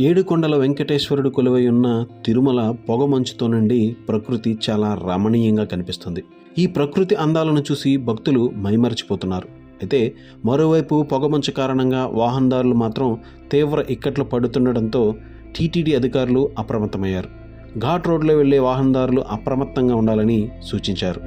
ఏడుకొండల వెంకటేశ్వరుడు కొలువై ఉన్న తిరుమల పొగమంచుతో నుండి ప్రకృతి చాలా రమణీయంగా కనిపిస్తుంది. ఈ ప్రకృతి అందాలను చూసి భక్తులు మైమరచిపోతున్నారు. అయితే మరోవైపు పొగమంచు కారణంగా వాహనదారులు మాత్రం తీవ్ర ఇక్కట్లు పడుతుండడంతో టీటీడీ అధికారులు అప్రమత్తమయ్యారు. ఘాట్ రోడ్లో వెళ్లే వాహనదారులు అప్రమత్తంగా ఉండాలని సూచించారు.